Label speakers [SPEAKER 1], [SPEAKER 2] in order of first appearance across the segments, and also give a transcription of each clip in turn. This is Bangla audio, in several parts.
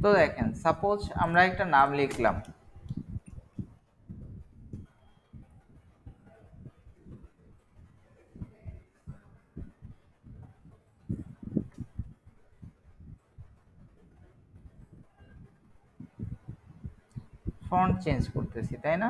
[SPEAKER 1] তো দেখেন, সাপোজ আমরা একটা নাম লিখলাম, ফন্ট চেঞ্জ করতেছি, তাই না?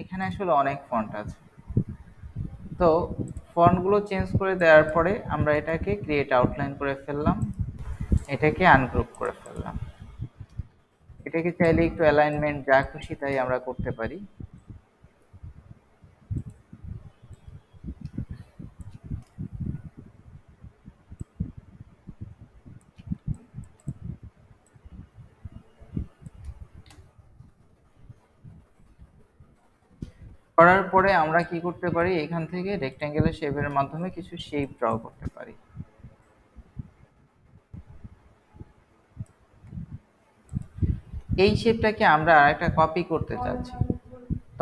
[SPEAKER 1] এখানে আসলে অনেক ফন্ট আছে। তো ফন্টগুলো চেঞ্জ করে দেওয়ার পরে আমরা এটাকে ক্রিয়েট আউটলাইন করে ফেললাম, এটাকে আনগ্রুপ করে ফেললাম। এটাকে চাইলে একটু অ্যালাইনমেন্ট যা খুশি তাই আমরা করতে পারি। করার পরে আমরা কি করতে পারি, এখান থেকে রেক্ট্যাঙ্গেলের শেপের মাধ্যমে কিছু শেপ ড্র করতে পারি। এই শেপটাকে আমরা আরেকটা কপি করতে চাচ্ছি,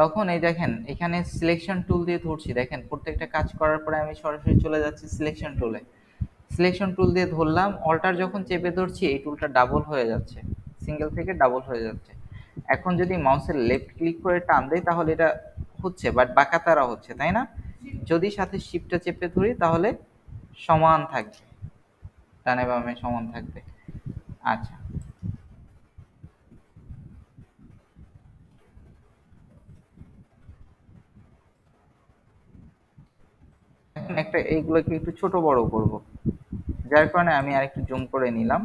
[SPEAKER 1] তখন এই দেখেন এখানে সিলেকশন টুল দিয়ে ধরছি। দেখেন প্রত্যেকটা কাজ করার পরে আমি সরাসরি চলে যাচ্ছি সিলেকশন টুলে। সিলেকশন টুল দিয়ে ধরলাম, অল্টার যখন চেপে ধরছি এই টুলটা ডাবল হয়ে যাচ্ছে, সিঙ্গেল থেকে ডাবল হয়ে যাচ্ছে। এখন যদি মাউসের লেফট ক্লিক করে টান দেই তাহলে এটা হচ্ছে, বাট বাঁকাতারা হচ্ছে, তাই না? যদি সাথে শিফটটা চেপে ধরি তাহলে সমান থাকবে, ডানে বামে সমান থাকবে। আচ্ছা, এখন একটা এইগুলোকে একটু ছোট বড় করব, যার কারণে আমি আরেকটু জুম করে নিলাম।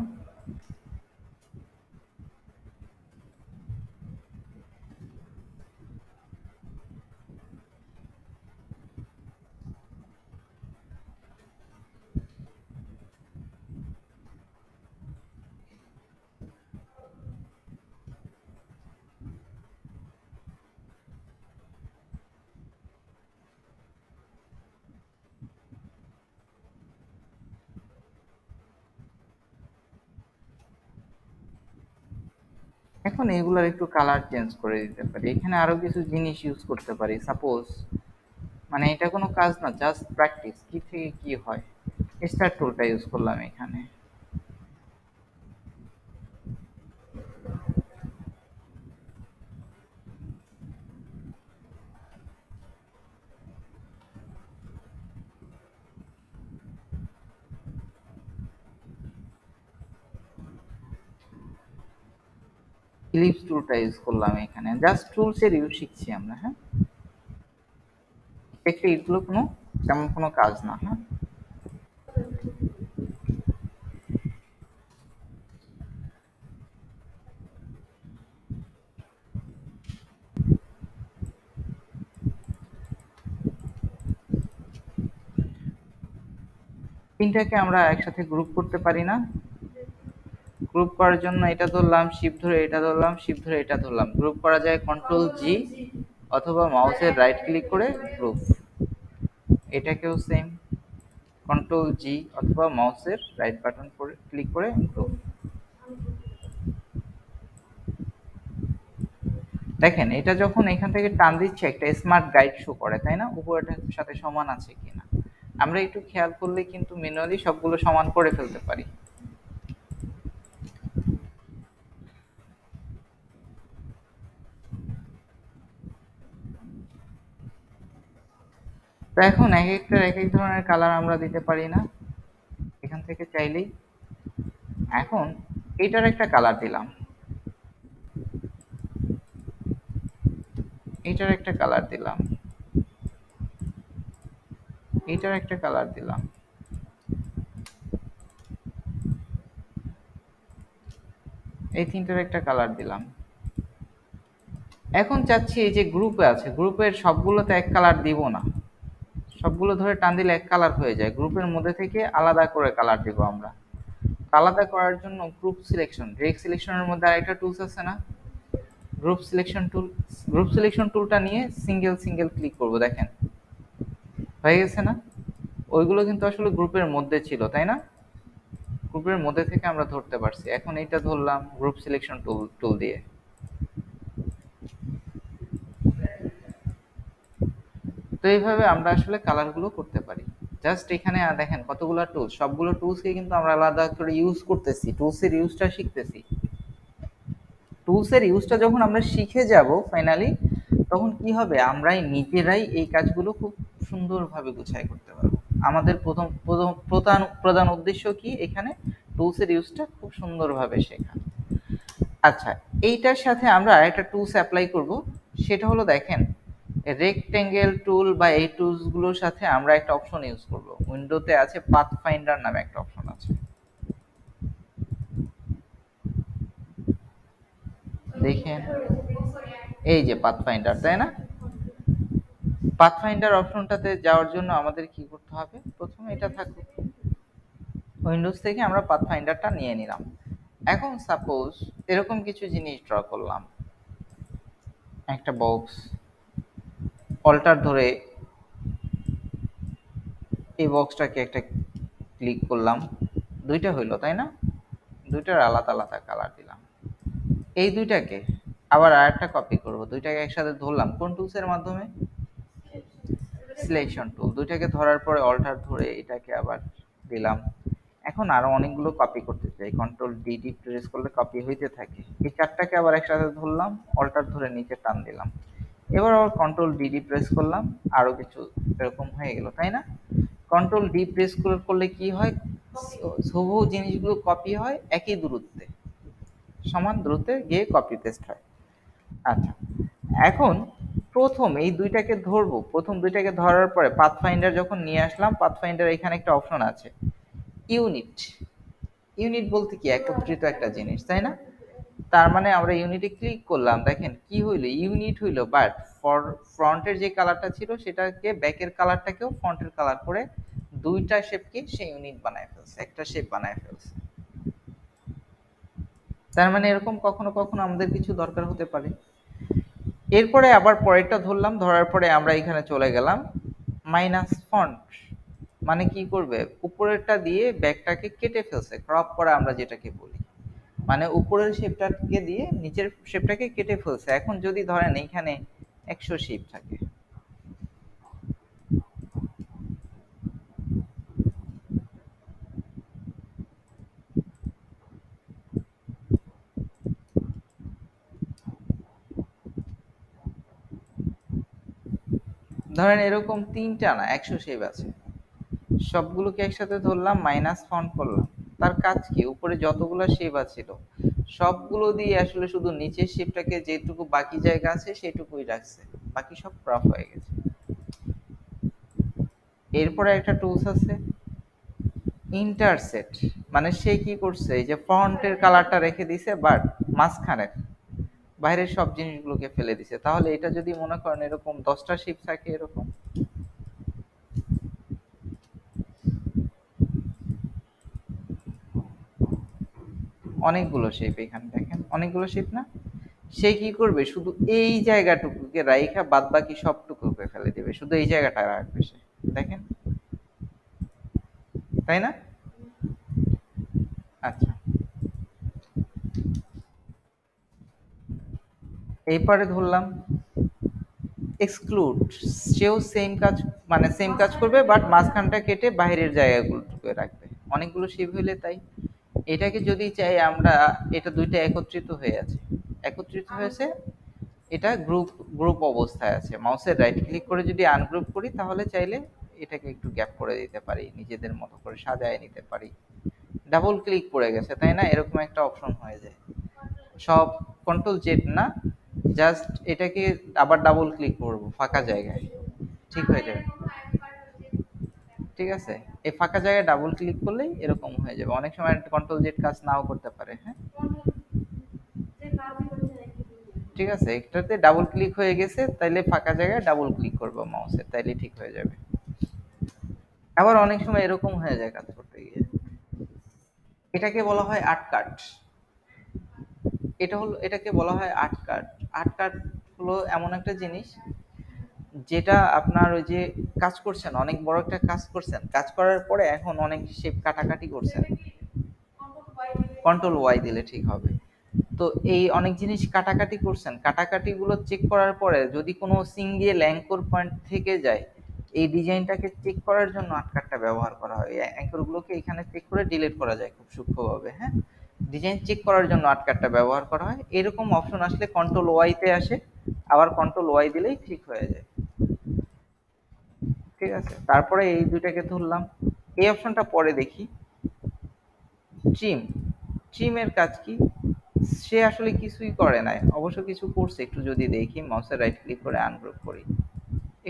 [SPEAKER 1] এখন এগুলার একটু কালার চেঞ্জ করে দিতে পারি, এখানে আরো কিছু জিনিস ইউজ করতে পারি। সাপোজ, মানে এটা কোনো কাজ না, জাস্ট প্র্যাকটিস, কি থেকে কি হয়। স্টার টুলটা ইউজ করলাম এখানে। ইলিপস টুলটা ইউজ করলাম এখানে, জাস্ট টুলস এর ইউজ শিখছি আমরা, হ্যাঁ। একটা এগুলো কোনো তেমন কোনো কাজ না, হ্যাঁ। তিনটাকে আমরা একসাথে গ্রুপ করতে পারি না? গ্রুপ করার জন্য এটা ধরলাম, শিফট ধরে এটা ধরলাম, শিফট ধরে এটা ধরলাম। গ্রুপ করা যায় কন্ট্রোল জি, অথবা মাউসের রাইট ক্লিক করে গ্রুপ। এটাকেও সেম, কন্ট্রোল জি অথবা মাউসের রাইট বাটন করে ক্লিক করে গ্রুপ। দেখেন এটা যখন এখান থেকে টান দিচ্ছে একটা স্মার্ট গাইড শো করে, তাই না? উপরেটার সাথে সমান আছে কিনা আমরা একটু খেয়াল করলে কিন্তু ম্যানুয়ালি সবগুলো সমান করে ফেলতে পারি। তো এখন এক একটার এক এক ধরনের কালার আমরা দিতে পারি না এখান থেকে চাইলেই? এখন এটার একটা কালার দিলাম, এটার একটা কালার দিলাম, এটার একটা কালার দিলাম, এই তিনটার একটা কালার দিলাম। এখন চাচ্ছি এই যে গ্রুপে আছে, গ্রুপের সবগুলোতে এক কালার দিব না, সবগুলো ধরে টান দিলে এক কালার হয়ে যায়। গ্রুপের মধ্যে থেকে আলাদা করে কালার দিব আমরা। আলাদা করার জন্য গ্রুপ সিলেকশন, ডিরেক্ট সিলেকশনের মধ্যে আরেকটা টুলস আছে না, group selection tool. Group selection টুলটা নিয়ে সিঙ্গেল সিঙ্গেল ক্লিক করব, দেখেন হয়ে গেছে না? ওইগুলো কিন্তু আসলে গ্রুপের মধ্যে ছিল, তাই না? গ্রুপের মধ্যে থেকে আমরা ধরতে পারছি। এখন এইটা ধরলাম গ্রুপ সিলেকশন টুল দিয়ে। তো এইভাবে আমরা আসলে কালারগুলো করতে পারি। জাস্ট এখানে দেখেন কতগুলো টুলস, সবগুলো টুলসকে কিন্তু আমরা আলাদা করে ইউজ করতেছি, টুলসের ইউজটা শিখতেছি। টুলসের ইউজটা যখন আমরা শিখে যাব ফাইনালি, তখন কি হবে, আমরাই নিজেরাই এই কাজগুলো খুব সুন্দরভাবে গুছাই করতে পারবো। আমাদের প্রথম প্রথম প্রধান প্রধান উদ্দেশ্য কি এখানে, টুলসের ইউজটা খুব সুন্দরভাবে শেখা। আচ্ছা, এইটার সাথে আমরা আরেকটা টুলস অ্যাপ্লাই করব, সেটা হলো দেখেন রেক্টেঙ্গেল টুল বা এই টুলসগুলোর সাথে আমরা একটা অপশন ইউজ করব। উইন্ডোতে আছে পাথ ফাইন্ডার নামে একটা অপশন আছে, দেখেন এই যে পাথ ফাইন্ডার, তাই না? পাথফাইন্ডার অপশনটাতে যাওয়ার জন্য আমাদের কি করতে হবে, প্রথমে এটা থাকুক, উইন্ডোজ থেকে আমরা পাথফাইন্ডারটা নিয়ে নিলাম। এখন সাপোজ এরকম কিছু জিনিস ড্র করলাম, একটা বক্স, অল্টার ধরে এই বক্সটাকে একটা ক্লিক করলাম, দুইটা হইলো তাই না, দুইটার আলাদা আলাদা কালার দিলাম। এই দুইটাকে আবার আরেকটা কপি করব, দুইটাকে একসাথে ধরলাম কোন টুলসের মাধ্যমে, সিলেকশন টুল। দুইটাকে ধরার পরে অল্টার ধরে এটাকে আবার দিলাম। এখন আরো অনেকগুলো কপি করতে চাই, কন্ট্রোল ডি ডি প্রেস করলে কপি হইতে থাকে। এই চারটাকে আবার একসাথে ধরলাম, অল্টার ধরে নিচে টান দিলাম, এবার আবার কন্ট্রোল ডি ডি প্রেস করলাম, আরো কিছু এরকম হয়ে গেল তাই না? কন্ট্রোল ডি প্রেস করলে কি হয়, হুবহু জিনিসগুলো কপি হয় একই দূরত্বে, সমান দূরত্বে গিয়ে কপি পেস্ট হয়। আচ্ছা, এখন প্রথম এই দুইটাকে ধরবো, প্রথম দুইটাকে ধরার পরে পাথফাইন্ডার যখন নিয়ে আসলাম, পাথফাইন্ডার এখানে একটা অপশন আছে ইউনিট। ইউনিট বলতে কি, একত্রিত একটা জিনিস তাই না? তার মানে আমরা ইউনিটে ক্লিক করলাম, দেখেন কি হইলো, ইউনিট হইলো, বাট ফর ফ্রন্টের যে কালারটা ছিল সেটাকে ব্যাকের কালারটাকেও ফ্রন্টের কালার করে দুইটা শেপকে সে ইউনিট বানায় ফেলছে, একটা শেপ বানায় ফেলছে। তার মানে এরকম কখনো কখনো আমাদের কিছু দরকার হতে পারে। এরপরে আবার পরেরটা ধরলাম, ধরার পরে আমরা এখানে চলে গেলাম মাইনাস ফন্ট, মানে কি করবে, উপরেরটা দিয়ে ব্যাকটাকে কেটে ফেলছে, ক্রপ করা আমরা যেটাকে বলি, মানে উপরের শেপটাকে দিয়ে নিচের শেপটাকে কেটে ফেলছে। এখন যদি ধরেন এইখানে 100 শেপ থাকে, ধরেন এরকম তিনটা না 100 শেপ আছে, সবগুলোকে একসাথে ধরলাম, মাইনাস ফন্ট করলাম। তার কাজ কি, উপরে যতগুলো শেপ আছিল সবগুলো দিয়ে আসলে শুধু নিচের শেপটাকে যেটুকু বাকি জায়গা আছে সেটুকুই রাখছে, বাকি সব ক্রপ হয়ে গেছে। এরপরে একটা টুলস আছে ইন্টারসেট, মানে সে কি করছে, এই যে ফন্টের কালারটা রেখে দিছে বাট মাঝখানের বাইরের সব জিনিসগুলোকে ফেলে দিছে। তাহলে এটা যদি মনে করেন এরকম 10টা শেপ থাকে, এরকম অনেকগুলো শেপ, এখানে দেখেন অনেকগুলো শেপ না, সে কি করবে, শুধু এই জায়গাটুকুকে রাইখা বাদ বাকি সবটুকুকে ফেলে দিবে, শুধু এই জায়গাটা রাখবে সে, দেখেন, তাই না? আচ্ছা, এইবারে ধরলাম এক্সক্লুড, সেও সেম কাজ, মানে সেম কাজ করবে বাট মাঝখানটা কেটে বাইরের জায়গাগুলোটুকু রাখবে, অনেকগুলো শেপ হইলে তাই। এটাকে যদি চাই আমরা, এটা দুইটা একত্রিত হয়ে আছে, একত্রিত হয়েছে, এটা গ্রুপ গ্রুপ অবস্থায় আছে, মাউসের রাইট ক্লিক করে যদি আনগ্রুপ করি তাহলে চাইলে এটাকে একটু গ্যাপ করে দিতে পারি, নিজেদের মতো করে সাজায় নিতে পারি। ডাবল ক্লিক পড়ে গেছে তাই না, এরকম একটা অপশন হয়ে যায়। সব কন্ট্রোল জেড না, জাস্ট এটাকে আবার ডাবল ক্লিক করব ফাঁকা জায়গায়, ঠিক হয়ে যাবে। ঠিক আছে, এই ফাঁকা জায়গায় ডাবল ক্লিক করলেই এরকম হয়ে যাবে। অনেক সময় কন্ট্রোল জেড কাজ নাও করতে পারে, হ্যাঁ, ঠিক আছে, একটাতে ডাবল ক্লিক হয়ে গেছে, তাইলে ফাঁকা জায়গায় ডাবল ক্লিক করবো মাউসের, তাইলে ঠিক হয়ে যাবে। আবার অনেক সময় এরকম হয়ে যায় কাজ করতে গিয়ে, এটাকে বলা হয় আট কাট। এটা হলো, এটাকে বলা হয় আট কাট। আট কাট হলো এমন একটা জিনিস যেটা আপনার ওই যে কাজ করছেন, অনেক বড় একটা কাজ করছেন, কাজ করার পরে এখন অনেক শেপ কাটাকাটি করছেন, কন্ট্রোল ওয়াই দিলে ঠিক হবে। তো এই অনেক জিনিস কাটাকাটি করছেন, কাটাকাটিগুলো চেক করার পরে যদি কোনো সিঙ্গেল অ্যাঙ্কর পয়েন্ট থেকে যায়, এই ডিজাইনটাকে চেক করার জন্য আটকারটা ব্যবহার করা হয়। এই অ্যাঙ্করগুলোকে এখানে চেক করে ডিলিট করা যায় খুব সূক্ষ্মভাবে, হ্যাঁ? ডিজাইন চেক করার জন্য আটকারটা ব্যবহার করা হয়। এরকম অপশন আসলে কন্ট্রোল ওয়াইতে আসে, আবার কন্ট্রোল ওয়াই দিলেই ঠিক হয়ে যায়। ঠিক আছে, তারপরে এই দুইটাকে ধরলাম। এই অপশনটা পরে দেখি। ট্রিম, ট্রিমের কাজ কি? সে আসলে কিছুই করে নাই, অবশ্য কিছু করছে, একটু যদি দেখি মাউসের রাইট ক্লিক করে আনগ্রুপ করি,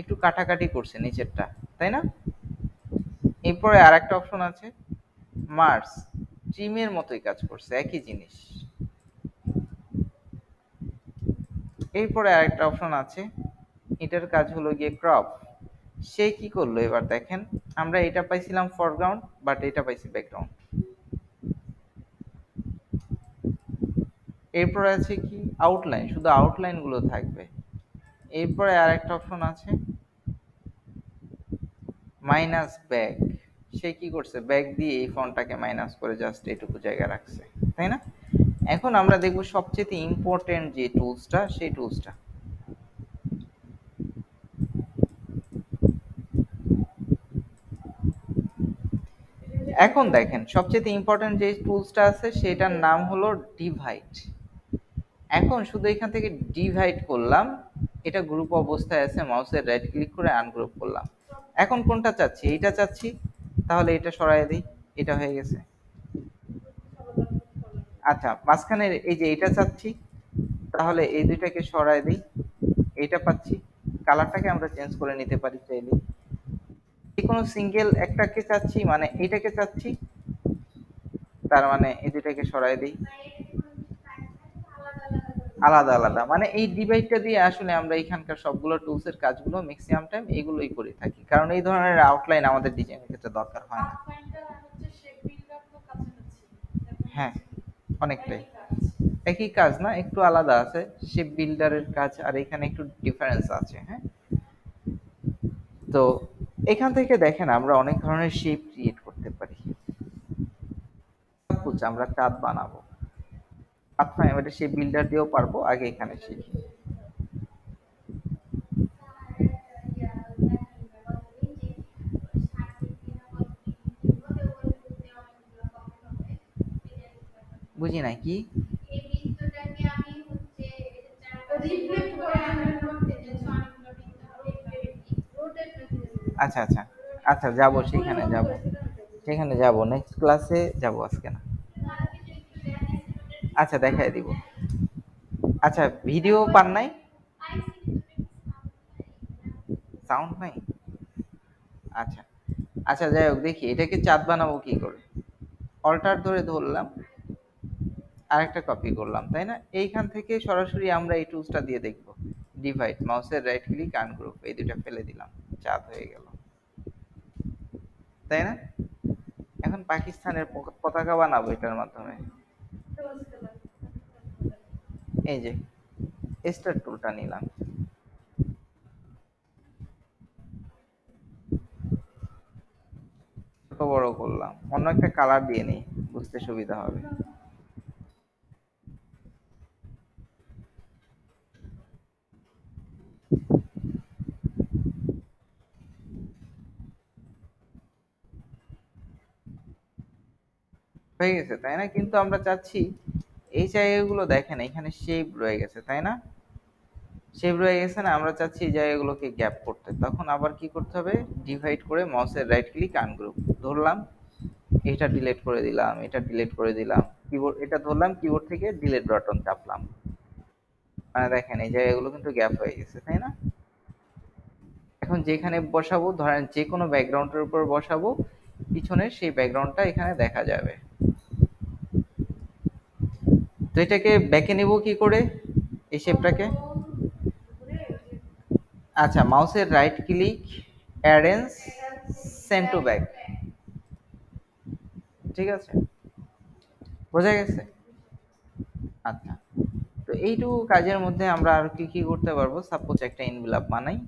[SPEAKER 1] একটু কাটাকাটি করছে নিচেরটা, তাই না? এরপরে আর একটা অপশন আছে মার্স, ট্রিমের মতোই কাজ করছে, একই জিনিস। এরপরে আরেকটা অপশন আছে, এটার কাজ হলো গিয়ে ক্রপ। সে কি করলো এবার দেখেন, আমরা এটা পাইছিলাম ফরগ্রাউন্ড, বাট এটা পাইছি ব্যাকগ্রাউন্ড। এরপরে আছে কি আউটলাইন, শুধু আউটলাইন গুলো থাকবে। এরপরে আর একটা অপশন আছে মাইনাস ব্যাক। সে কি করছে, ব্যাক দিয়ে এই ফন্টটাকে মাইনাস করে জাস্ট এইটুকু জায়গা রাখছে, তাই না? এখন আমরা দেখব সবচেয়ে ইম্পর্টেন্ট যে টুলসটা, সেই টুলসটা। এখন দেখেন সবচেয়ে ইম্পর্টেন্ট যে টুলসটা আছে সেটার নাম হলো ডিভাইড। এখন শুধু এখান থেকে ডিভাইড করলাম, এটা গ্রুপ অবস্থায় আছে, মাউসের রাইট ক্লিক করে আনগ্রুপ করলাম। এখন কোনটা চাচ্ছি, এইটা চাচ্ছি, তাহলে এটা সরাই দিই, এটা হয়ে গেছে। আচ্ছা, মাঝখানের এই যে এটা চাচ্ছি, তাহলে এই দুইটাকে সরাই দিই, এটা পাচ্ছি। কালারটাকে আমরা চেঞ্জ করে নিতে পারি চাইলে। যে কোনো সিঙ্গেল একটাকে চাচ্ছি, মানে এইটাকে চাচ্ছি, তার মানে এই দুইটাকে সরাই দিই, আলাদা আলাদা। মানে এই ডিভাইডটা দিয়ে আসলে আমরা এখানকার সবগুলো টুলসের কাজগুলো ম্যাক্সিমাম টাইম এগুলোই করে থাকি, কারণ এই ধরনের আউটলাইন আমাদের ডিজাইনের ক্ষেত্রে দরকার হয় না। হ্যাঁ, অনেকটাই একই কাজ না, একটু আলাদা আছে। শেপ বিল্ডারের কাজ আর এখানে একটু ডিফারেন্স আছে, হ্যাঁ। তো এখান থেকে দেখেন আমরা অনেক ধরনের শেপ ক্রিয়েট করতে পারি। সাপোজ আমরা চাঁদ বানাবো, আচ্ছা আমি এটা শেপ বিল্ডার দিয়েও পারবো, আগে এখানে শিখি। বুঝি নাই কি? আচ্ছা আচ্ছা আচ্ছা, যাবো সেখানে, যাবো সেখানে, যাবো নেক্সট ক্লাসে যাবো, আজকে না। আচ্ছা, দেখাই দিব। আচ্ছা, ভিডিও পান নাই, সাউন্ড নাই। আচ্ছা আচ্ছা, যাই হোক, দেখি এটাকে চাঁদ বানাবো কি করে। অল্টার ধরে ধরলাম, আরেকটা কপি করলাম, তাই না? এইখান থেকে সরাসরি আমরা এই টুলসটা দিয়ে দেখবো, ডিভাইড, মাউসের রাইট ক্লিক আনগ্রুপ, এই দুটো ফেলে দিলাম, চাঁদ হয়ে গেল, তাই না? এখন পাকিস্তানের পতাকা বানাবো এটার মাধ্যমে। এই যে স্টার টুলটা নিলাম, ছোট বড় করলাম, অন্য একটা কালার দিয়ে নিই, বুঝতে সুবিধা হবে। হয়ে গেছে, তাই না? কিন্তু আমরা চাচ্ছি এই জায়গাগুলো দেখেন এখানে শেপ রয়ে গেছে, তাই না? শেপ রয়ে গেছে না, আমরা চাচ্ছি এই জায়গাগুলোকে গ্যাপ করতে। তখন আবার কি করতে হবে, ডিভাইড করে মাউসের রাইট ক্লিক আনগ্রুপ ধরলাম, এটা ডিলিট করে দিলাম, এটা ডিলিট করে দিলাম, কিবোর্ড এটা ধরলাম, কিবোর্ড থেকে ডিলিট বাটন চাপলাম, মানে দেখেন এই জায়গাগুলো কিন্তু গ্যাপ হয়ে গেছে, তাই না? এখন যেখানে বসাবো, ধরেন যে কোনো ব্যাকগ্রাউন্ডের উপর বসাবো, পিছনের সেই ব্যাকগ্রাউন্ডটা এখানে দেখা যাবে। তো এটাকে ব্যাকে নেব কি করে, এই শেপটাকে? আচ্ছা, মাউসের right click, arrange, send to back, ঠিক আছে, বোঝা গেছে? আচ্ছা, তো এইটুকু কাজের মধ্যে আমরা আর কি কি করতে পারবো, সাপোজ একটা ইনভেলপ বানাই।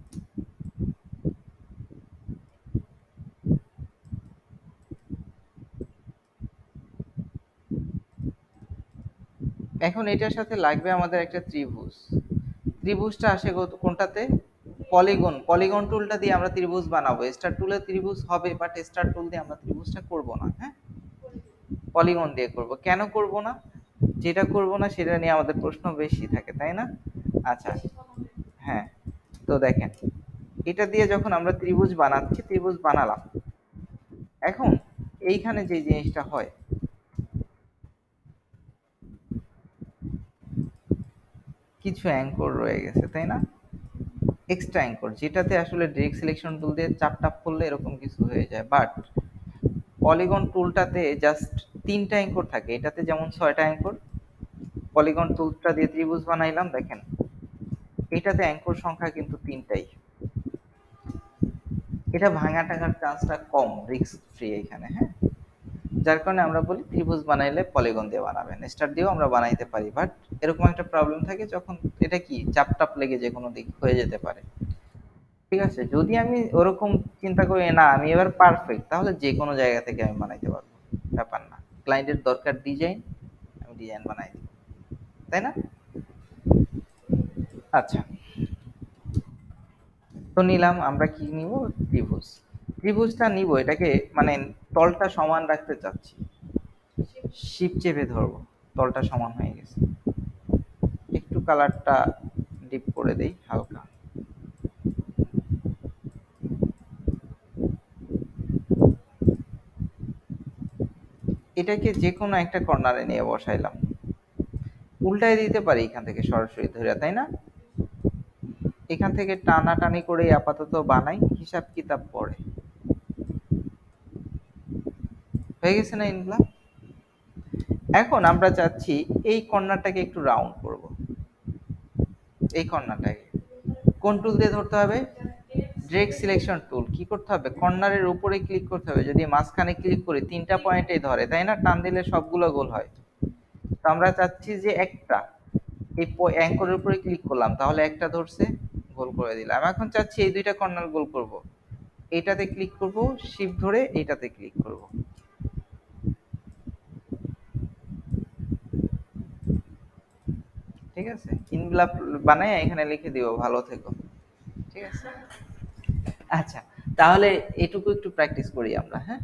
[SPEAKER 1] এখন এটার সাথে লাগবে আমাদের একটা ত্রিভুজ। ত্রিভুজটা আসে কোনটাতে? পলিগন। পলিগন টুলটা দিয়ে আমরা ত্রিভুজ বানাবো। স্টার টুলে ত্রিভুজ হবে, বাট স্টার টুল দিয়ে আমরা ত্রিভুজটা করব না। হ্যাঁ, পলিগন দিয়ে করব। কেন করব না? যেটা করব না সেটা নিয়ে আমাদের প্রশ্ন বেশি থাকে, তাই না? আচ্ছা, হ্যাঁ। তো দেখেন, এটা দিয়ে যখন আমরা ত্রিভুজ বানাচ্ছি, ত্রিভুজ বানালাম, এখন এইখানে যে জিনিসটা হয়, কিছু অ্যাঙ্কর রয়ে গেছে, তাই না? এক্সট্রা অ্যাঙ্কর, যেটাতে আসলে ডিরেক্ট সিলেকশন টুল দিয়ে চাপ টাপ করলে এরকম কিছু হয়ে যায়, বাট পলিগন টুলটাতে জাস্ট 3টা অ্যাঙ্কর থাকে, এটাতে যেমন 6টা অ্যাঙ্কর। পলিগন টুলটা দিয়ে ত্রিভুজ বানাইলাম, দেখেন এটাতে অ্যাঙ্কর সংখ্যা কিন্তু 3টাই। এটা ভাঙা টাঙার চান্সটা কম, রিস্ক ফ্রি এখানে। হ্যাঁ, যার কারণে আমরা বলি ত্রিভুজ বানাইলে পলিগন দিয়ে বানাবেন। স্টার দিয়েও আমরা বানাইতে পারি, বাট এরকম একটা প্রবলেম থাকে যখন এটা কি চাপ টাপ লেগে যে কোনো দিক হয়ে যেতে পারে। ঠিক আছে, যদি আমি ওরকম চিন্তা করি না আমি এবার পারফেক্ট, তাহলে যে কোনো জায়গা থেকে আমি বানাইতে পারবো, ব্যাপার না। ক্লায়েন্টের দরকার ডিজাইন, আমি ডিজাইন বানাই দিই, তাই না? আচ্ছা, তো নিলাম, আমরা কি নিব? ত্রিভুজ। ত্রিভুজটা নিব, এটাকে মানে তলটা সমান রাখতে চাচ্ছি, শিপ চেপে ধরবো, তলটা সমান হয়ে গেছে। একটু কালারটা ডিপ করে দেই হালকা। এটাকে যে কোনো একটা কর্নারে নিয়ে বসাইলাম, উল্টায় দিতে পারি এখান থেকে সরাসরি ধরে, তাই না? এখান থেকে টানাটানি করে আপাতত বানাই, হিসাব কিতাব পড়ে হয়ে গেছে না ইনগুলা? এখন আমরা চাচ্ছি এই কর্নারটাকে একটু রাউন্ড করব, এই কর্নারটাকে কোন টুল দিয়ে ধরতে হবে? Direct selection tool. কি করতে হবে? কর্নারের উপরে ক্লিক করতে হবে। যদি মাঝখানে ক্লিক করি 3টা পয়েন্টেই ধরে, তাই না? টান দিলে সবগুলো গোল হয়। তো আমরা চাচ্ছি যে একটা, এই অ্যাঙ্করের উপরে ক্লিক করলাম, তাহলে একটা ধরছে, গোল করে দিলাম। এখন চাচ্ছি এই 2টা কর্নার গোল করব, এইটাতে ক্লিক করব, শিফট ধরে এইটাতে ক্লিক করব। ঠিক আছে, ইনগুলা বানায় এখানে লিখে দিব, ভালো থেকো। ঠিক আছে, আচ্ছা, তাহলে এটুকু একটু প্র্যাকটিস করি আমরা। হ্যাঁ,